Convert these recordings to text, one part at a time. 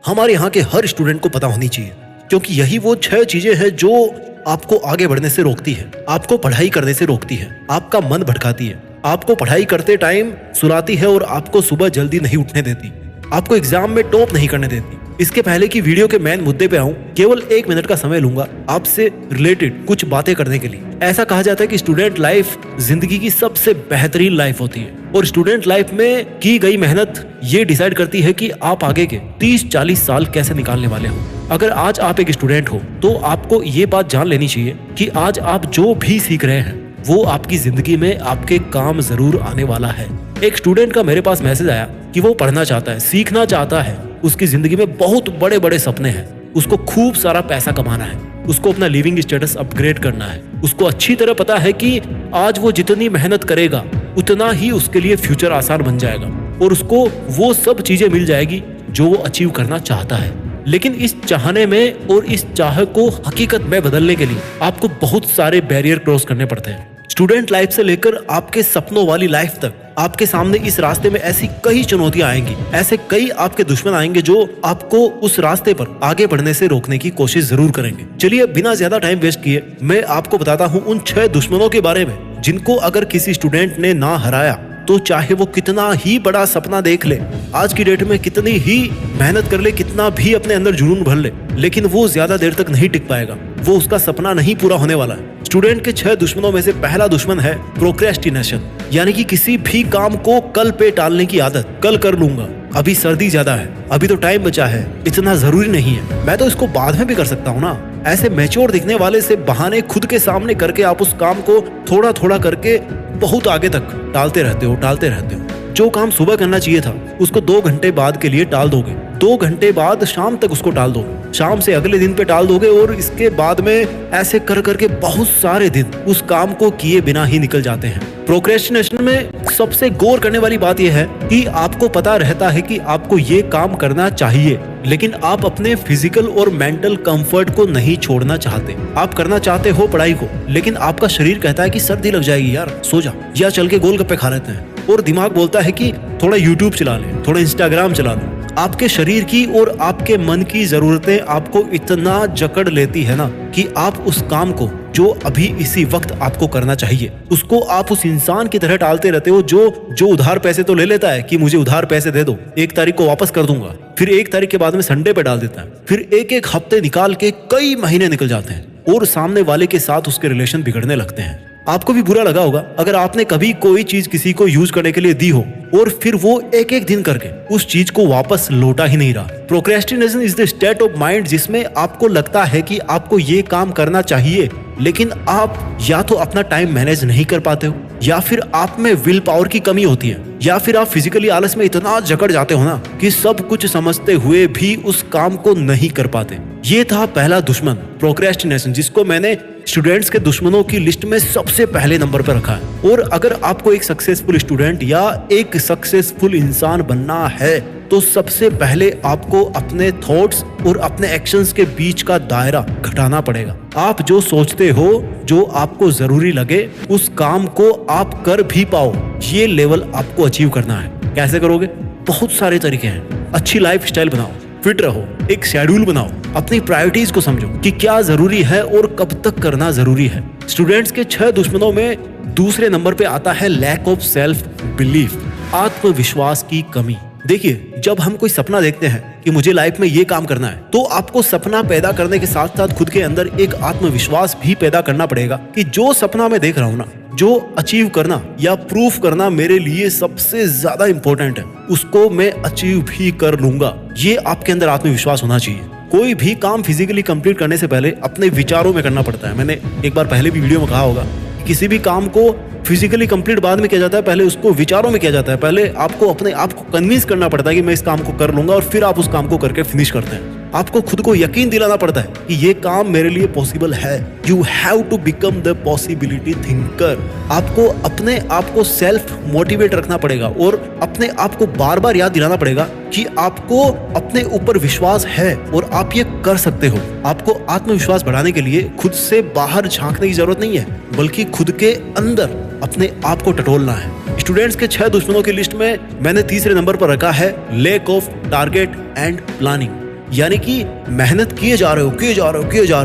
हमारे यहाँ के हर स्टूडेंट को पता होनी चाहिए, क्योंकि यही वो 6 चीजें हैं जो आपको आगे बढ़ने से रोकती है, आपको पढ़ाई करने से रोकती है, आपका मन भटकाती है, आपको पढ़ाई करते टाइम सुलाती है और आपको सुबह जल्दी नहीं उठने देती, आपको एग्जाम में टॉप नहीं करने देती। इसके पहले कि वीडियो के मेन मुद्दे पे आऊं, केवल 1 मिनट का समय लूंगा आपसे रिलेटेड कुछ बातें करने के लिए। ऐसा कहा जाता है कि स्टूडेंट लाइफ जिंदगी की सबसे बेहतरीन लाइफ होती है और स्टूडेंट लाइफ में की गई मेहनत ये डिसाइड करती है कि आप आगे के 30-40 साल कैसे निकालने वाले हो। अगर आज आप एक स्टूडेंट हो तो आपको ये बात जान लेनी चाहिए कि आज आप जो भी सीख रहे हैं वो आपकी जिंदगी में आपके काम जरूर आने वाला है। एक स्टूडेंट का मेरे पास मैसेज आया कि वो पढ़ना चाहता है, सीखना चाहता है, उसकी जिंदगी में बहुत बड़े बड़े सपने हैं, उसको खूब सारा पैसा कमाना है, उसको अपना लिविंग स्टेटस अपग्रेड करना है। उसको अच्छी तरह पता है कि आज वो जितनी मेहनत करेगा उतना ही उसके लिए फ्यूचर आसान बन जाएगा और उसको वो सब चीजें मिल जाएगी जो वो अचीव करना चाहता है। लेकिन इस चाहने में और इस चाह को हकीकत में बदलने के लिए आपको बहुत सारे बैरियर क्रॉस करने पड़ते हैं। स्टूडेंट लाइफ से लेकर आपके सपनों वाली लाइफ तक आपके सामने इस रास्ते में ऐसी कई चुनौतियां आएंगी, ऐसे कई आपके दुश्मन आएंगे जो आपको उस रास्ते पर आगे बढ़ने से रोकने की कोशिश जरूर करेंगे। चलिए बिना ज्यादा टाइम वेस्ट किए मैं आपको बताता हूं उन 6 दुश्मनों के बारे में जिनको अगर किसी स्टूडेंट ने ना हराया तो चाहे वो कितना ही बड़ा सपना देख ले, आज की डेट में कितनी ही मेहनत कर ले, कितना भी अपने अंदर जुनून भर ले, लेकिन वो ज्यादा देर तक नहीं टिक पाएगा, वो उसका सपना नहीं पूरा होने वाला है। स्टूडेंट के 6 दुश्मनों में से पहला दुश्मन है प्रोक्रेस्टिनेशन, यानी कि किसी भी काम को कल पे टालने की आदत। कल कर लूंगा, अभी सर्दी ज्यादा है, अभी तो टाइम बचा है, इतना जरूरी नहीं है, मैं तो इसको बाद में भी कर सकता हूँ ना। ऐसे मैच्योर दिखने वाले से बहाने खुद के सामने करके आप उस काम को थोड़ा थोड़ा करके बहुत आगे तक टालते रहते हो। जो काम सुबह करना चाहिए था उसको 2 घंटे बाद के लिए टाल दोगे, 2 घंटे बाद शाम तक उसको टाल दोगे, शाम से अगले दिन पे टाल दोगे और इसके बाद में ऐसे कर करके बहुत सारे दिन उस काम को किए बिना ही निकल जाते हैं। प्रोक्रेस्टिनेशन में सबसे गौर करने वाली बात यह है कि आपको पता रहता है कि आपको ये काम करना चाहिए, लेकिन आप अपने फिजिकल और मेंटल कंफर्ट को नहीं छोड़ना चाहते। आप करना चाहते हो पढ़ाई को, लेकिन आपका शरीर कहता है कि सर्दी लग जाएगी यार, सो जा, या चल के गोलगप्पे खा लेते हैं, और दिमाग बोलता है कि थोड़ा यूट्यूब चला ले, थोड़ा इंस्टाग्राम चला ले। आपके शरीर की और आपके मन की जरूरतें आपको इतना जकड़ लेती है ना कि आप उस काम को जो अभी इसी वक्त आपको करना चाहिए उसको आप उस इंसान की तरह टालते रहते हो जो उधार पैसे तो ले लेता है कि मुझे उधार पैसे दे दो, 1 तारीख को वापस कर दूंगा, फिर 1 तारीख के बाद में संडे पे डाल देता है, फिर एक हफ्ते निकाल के कई महीने निकल जाते हैं और सामने वाले के साथ उसके रिलेशन बिगड़ने लगते हैं। आपको भी बुरा लगा होगा अगर आपने कभी कोई चीज किसी को यूज करने के लिए दी हो और फिर वो एक दिन करके उस चीज को वापस लौटा ही नहीं रहा। Procrastination is the state of mind जिसमें आपको लगता है कि आपको ये काम करना चाहिए, लेकिन आप या तो अपना टाइम मैनेज नहीं कर पाते हो, या फिर आप में विल पावर की कमी होती है, या फिर आप फिजिकली आलस में इतना जकड़ जाते हो ना कि सब कुछ समझते हुए भी उस काम को नहीं कर पाते। ये था पहला दुश्मन प्रोक्रेस्टिनेशन, जिसको मैंने स्टूडेंट्स के दुश्मनों की लिस्ट में सबसे पहले नंबर पर रखा है। और अगर आपको एक सक्सेसफुल स्टूडेंट या एक सक्सेसफुल इंसान बनना है तो सबसे पहले आपको अपने थॉट्स और अपने एक्शंस के बीच का दायरा घटाना पड़ेगा। आप जो सोचते हो, जो आपको जरूरी लगे, उस काम को आप कर भी पाओ, ये लेवल आपको अचीव करना है। कैसे करोगे? बहुत सारे तरीके हैं। अच्छी लाइफस्टाइल बनाओ, फिट रहो, एक शेड्यूल बनाओ, अपनी प्रायोरिटीज को समझो कि क्या जरूरी है और कब तक करना जरूरी है। स्टूडेंट्स के 6 दुश्मनों में दूसरे नंबर पे आता है लैक ऑफ सेल्फ बिलीफ, आत्मविश्वास की कमी। देखिए, जब हम कोई सपना देखते हैं कि मुझे लाइफ में ये काम करना है, तो आपको सपना पैदा करने के साथ साथ खुद के अंदर एक आत्मविश्वास भी पैदा करना पड़ेगा कि जो सपना मैं देख रहा हूँ ना, जो अचीव करना या प्रूफ करना मेरे लिए सबसे ज्यादा इंपॉर्टेंट है, उसको मैं अचीव भी कर लूंगा। ये आपके अंदर आत्मविश्वास होना चाहिए। कोई भी काम फिजिकली कंप्लीट करने से पहले अपने विचारों में करना पड़ता है। मैंने एक बार पहले भी वीडियो में कहा होगा, किसी भी काम को फिजिकली कंप्लीट बाद में किया जाता है, पहले उसको विचारों में किया जाता है। पहले आपको अपने आप को कन्विंस करना पड़ता है कि मैं इस काम को कर लूंगा, और फिर आप उस काम को करके फिनिश करते हैं। आपको खुद को यकीन दिलाना पड़ता है कि ये काम मेरे लिए पॉसिबल है। You have to become the possibility thinker. आपको अपने आप को सेल्फ मोटिवेट रखना पड़ेगा और अपने आप को बार बार याद दिलाना पड़ेगा कि आपको अपने ऊपर विश्वास है और आप ये कर सकते हो। आपको आत्मविश्वास बढ़ाने के लिए खुद से बाहर झांकने की जरूरत नहीं है, बल्कि खुद के अंदर अपने आप को टटोलना है। स्टूडेंट्स के 6 दुश्मनों की लिस्ट में मैंने तीसरे नंबर पर रखा है lack of target and planning. यानी कि मेहनत किए जा रहे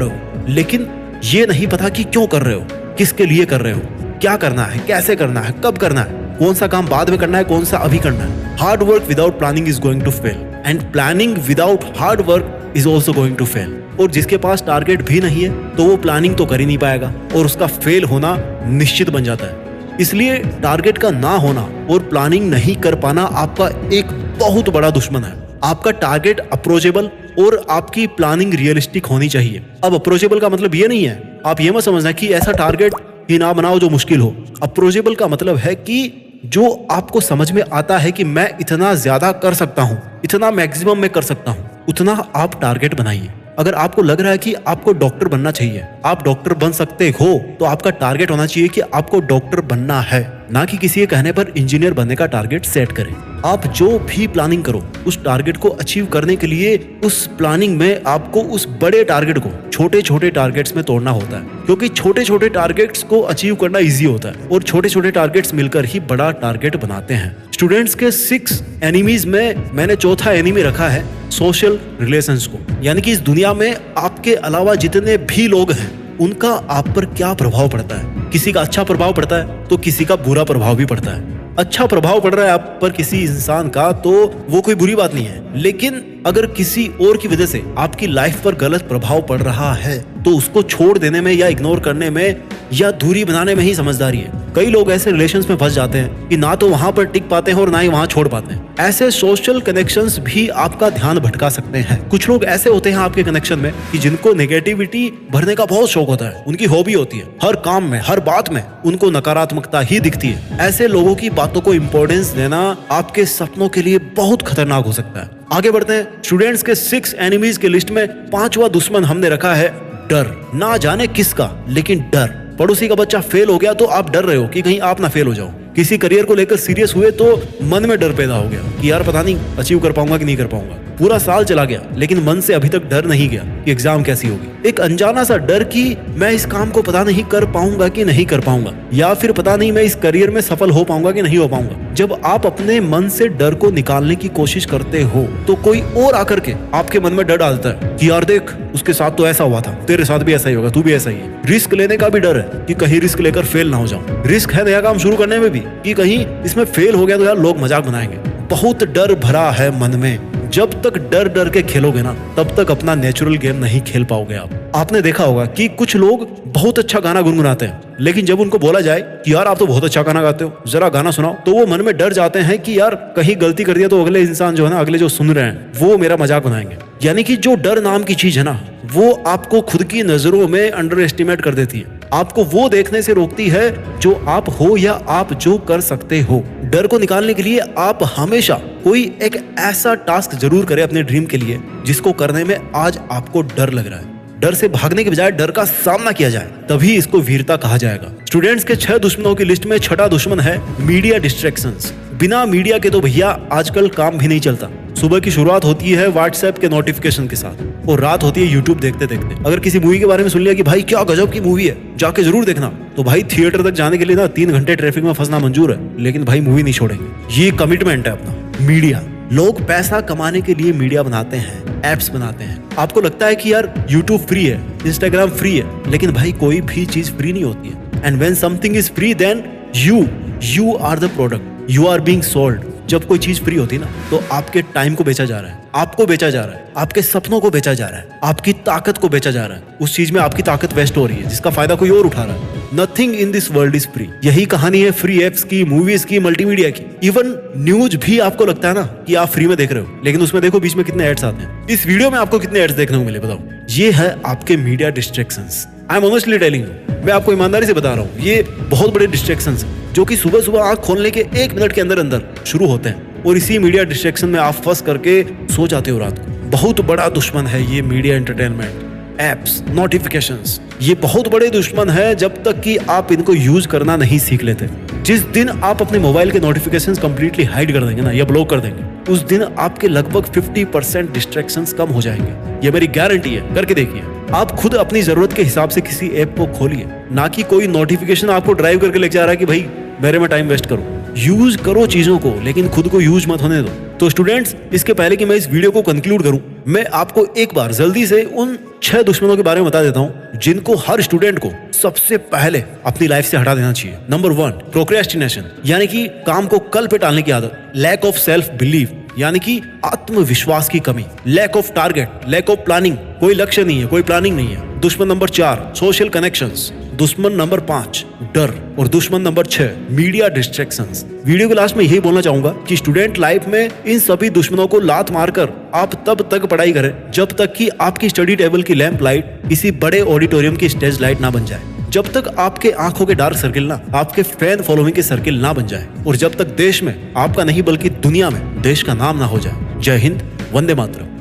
हो, लेकिन ये नहीं पता कि क्यों कर रहे हो, किसके लिए कर रहे हो, क्या करना है, कैसे करना है, कब करना है, कौन सा काम बाद में करना है, कौन सा अभी करना है। Hard work without planning is going to fail and planning without hard work is also going to fail. और जिसके पास टारगेट भी नहीं है तो वो प्लानिंग तो कर ही नहीं पाएगा और उसका फेल होना निश्चित बन जाता है। इसलिए टारगेट का ना होना और प्लानिंग नहीं कर पाना आपका एक बहुत बड़ा दुश्मन है। आपका टारगेट अप्रोचेबल और आपकी प्लानिंग रियलिस्टिक होनी चाहिए। अब अप्रोचेबल का मतलब ये नहीं है, आप ये मत समझना कि ऐसा टारगेट ही ना बनाओ जो मुश्किल हो। अप्रोचेबल का मतलब है कि जो आपको समझ में आता है कि मैं इतना ज्यादा कर सकता हूं, इतना मैक्सिमम में कर सकता हूं, उतना आप टारगेट बनाइए। अगर आपको लग रहा है कि आपको डॉक्टर बनना चाहिए, आप डॉक्टर बन सकते हो, तो आपका टारगेट होना चाहिए कि आपको डॉक्टर बनना है, ना कि किसी के कहने पर इंजीनियर बनने का टारगेट सेट करें। आप जो भी प्लानिंग करो उस टारगेट को अचीव करने के लिए उस प्लानिंग में आपको उस बड़े टारगेट को छोटे छोटे टारगेट्स में तोड़ना होता है, क्योंकि छोटे छोटे टारगेट्स को अचीव करना इजी होता है और छोटे छोटे टारगेट्स मिलकर ही बड़ा टारगेट बनाते हैं। स्टूडेंट्स के 6 एनिमीज में मैंने चौथा एनिमी रखा है सोशल रिलेशंस को, यानी कि इस दुनिया में आपके अलावा जितने भी लोग हैं उनका आप पर क्या प्रभाव पड़ता है। किसी का अच्छा प्रभाव पड़ता है तो किसी का बुरा प्रभाव भी पड़ता है। अच्छा प्रभाव पड़ रहा है आप पर किसी इंसान का तो वो कोई बुरी बात नहीं है, लेकिन अगर किसी और की वजह से आपकी लाइफ पर गलत प्रभाव पड़ रहा है तो उसको छोड़ देने में या इग्नोर करने में या दूरी बनाने में ही समझदारी है। कई लोग ऐसे रिलेशंस में फंस जाते हैं कि ना तो वहां पर टिक पाते हैं और ना ही वहां छोड़ पाते हैं। ऐसे सोशल कनेक्शंस भी आपका ध्यान भटका सकते हैं। कुछ लोग ऐसे होते हैं आपके कनेक्शन में कि जिनको नेगेटिविटी भरने का बहुत शौक होता है, उनकी हॉबी होती है, हर काम में हर बात में उनको नकारात्मकता ही दिखती है। ऐसे लोगों की बातों को इंपॉर्टेंस देना आपके सपनों के लिए बहुत खतरनाक हो सकता है। आगे बढ़ते हैं। स्टूडेंट्स के 6 एनिमीज के लिस्ट में 5वां दुश्मन हमने रखा है डर। ना जाने किसका, लेकिन डर। पड़ोसी का बच्चा फेल हो गया तो आप डर रहे हो कि कहीं आप ना फेल हो जाओ। किसी करियर को लेकर सीरियस हुए तो मन में डर पैदा हो गया कि यार पता नहीं अचीव कर पाऊंगा कि नहीं कर पाऊंगा। पूरा साल चला गया लेकिन मन से अभी तक डर नहीं गया कि एग्जाम कैसी होगी। एक अनजाना सा डर कि मैं इस काम को पता नहीं कर पाऊंगा कि नहीं कर पाऊंगा, या फिर पता नहीं मैं इस करियर में सफल हो पाऊंगा कि नहीं हो पाऊंगा। जब आप अपने मन से डर को निकालने की कोशिश करते हो तो कोई और आकर के आपके मन में डर डालता है कि यार देख उसके साथ तो ऐसा हुआ था, तेरे साथ भी ऐसा ही होगा, तू भी ऐसा ही है। रिस्क लेने का भी डर है कि कहीं रिस्क लेकर फेल ना हो जाऊं। रिस्क है नया काम शुरू करने में भी कि कहीं इसमें फेल हो गया तो यार लोग मजाक बनाएंगे। बहुत डर भरा है मन में। जब तक डर डर के खेलोगे ना तब तक अपना नेचुरल गेम नहीं खेल पाओगे आप। आपने देखा होगा कि कुछ लोग बहुत अच्छा गाना गुनगुनाते हैं, लेकिन जब उनको बोला जाए कि यार आप तो बहुत अच्छा गाना गाते हो, जरा गाना सुनाओ, तो वो मन में डर जाते हैं कि यार कहीं गलती कर दिया तो अगले इंसान जो है ना, अगले जो सुन रहे हैं वो मेरा मजाक बनाएंगे। यानी कि जो डर नाम की चीज है ना, वो आपको खुद की नजरों में अंडर एस्टिमेट कर देती है। आपको वो देखने से रोकती है जो आप हो या आप जो कर सकते हो। डर को निकालने के लिए आप हमेशा कोई एक ऐसा टास्क जरूर करें अपने ड्रीम के लिए जिसको करने में आज आपको डर लग रहा है। डर से भागने के बजाय डर का सामना किया जाए, तभी इसको वीरता कहा जाएगा। स्टूडेंट्स के 6 दुश्मनों की लिस्ट में 6वां दुश्मन है मीडिया डिस्ट्रैक्शंस। बिना मीडिया के तो भैया आजकल काम भी नहीं चलता। सुबह की शुरुआत होती है व्हाट्सएप के नोटिफिकेशन के साथ और रात होती है यूट्यूब देखते देखते। अगर किसी मूवी के बारे में सुन लिया कि भाई क्या गजब की मूवी है, जाके जरूर देखना, तो भाई थिएटर तक जाने के लिए ना 3 घंटे ट्रैफिक में फंसना मंजूर है, लेकिन भाई मूवी नहीं छोड़ेंगे। ये कमिटमेंट है अपना। मीडिया, लोग पैसा कमाने के लिए मीडिया बनाते हैं, एप्स बनाते हैं। आपको लगता है कि यार यूट्यूब फ्री है, इंस्टाग्राम फ्री है, लेकिन भाई कोई भी चीज फ्री नहीं होती है। And when something is free then you are the product, you are being sold. जब कोई चीज फ्री होती है ना तो आपके टाइम को बेचा जा रहा है, आपको बेचा जा रहा है, आपके सपनों को बेचा जा रहा है, आपकी ताकत को बेचा जा रहा है। उस चीज में आपकी ताकत वेस्ट हो रही है जिसका फायदा कोई और उठा रहा है। Nothing in this world is free. यही कहानी है फ्री एप्स की, मूवीज की, मल्टीमीडिया की। इवन न्यूज भी आपको लगता है ना कि आप फ्री में देख रहे हो, लेकिन उसमें देखो बीच में कितने एड्स आते हैं। इस वीडियो में आपको कितने एड्स देखने को मिले बताओ। ये है आपके media distractions. I am honestly telling you, मैं आपको ईमानदारी से बता रहा हूँ, ये बहुत बड़े डिस्ट्रैक्शंस हैं जो कि सुबह सुबह आंख खोलने के 1 मिनट के अंदर अंदर शुरू होते हैं और इसी मीडिया डिस्ट्रैक्शन में आप फंस करके सो जाते हो रात को। बहुत बड़ा दुश्मन है ये मीडिया एंटरटेनमेंट, एप्स, नोटिफिकेशंस। ये बहुत बड़े दुश्मन है जब तक कि आप इनको यूज करना नहीं सीख लेते। जिस दिन आप अपने मोबाइल के नोटिफिकेशंस कंप्लीटली हाइड कर देंगे ना या ब्लॉक कर देंगे, उस दिन आपके लगभग 50% डिस्ट्रैक्शंस कम हो जाएंगे। ये मेरी गारंटी है, करके देखिए। आप खुद अपनी जरूरत के हिसाब से किसी ऐप को खोलिए, ना कि कोई नोटिफिकेशन आपको ड्राइव करके लेके जा रहा है कि भाई मेरे में टाइम वेस्ट करो। यूज करो चीजों को, लेकिन खुद को यूज मत होने दो। तो स्टूडेंट्स, इसके पहले कि मैं इस वीडियो को कंक्लूड करूं, मैं आपको एक बार जल्दी से उन 6 दुश्मनों के बारे में बता देता हूं जिनको हर स्टूडेंट को सबसे पहले अपनी लाइफ से हटा देना चाहिए। नंबर 1, प्रोक्रेस्टिनेशन, यानी कि काम को कल पे टालने की आदत। लैक ऑफ सेल्फ बिलीव, यानी कि आत्मविश्वास की कमी। Lack of target, lack of planning, कोई लक्ष्य नहीं है, कोई प्लानिंग नहीं है। दुश्मन नंबर 4, सोशल कनेक्शंस। दुश्मन नंबर 5, डर। और दुश्मन नंबर 6, मीडिया डिस्ट्रैक्शंस। वीडियो के लास्ट में यही बोलना चाहूंगा कि स्टूडेंट लाइफ में इन सभी दुश्मनों को लात मारकर आप तब तक पढ़ाई करें जब तक कि आपकी स्टडी टेबल की लैंप लाइट किसी बड़े ऑडिटोरियम की स्टेज लाइट ना बन जाए, जब तक आपके आंखों के डार्क सर्किल ना आपके फैन फॉलोइंग के सर्किल ना बन जाए, और जब तक देश में आपका नहीं बल्कि दुनिया में देश का नाम ना हो जाए। जय हिंद, वंदे मातरम।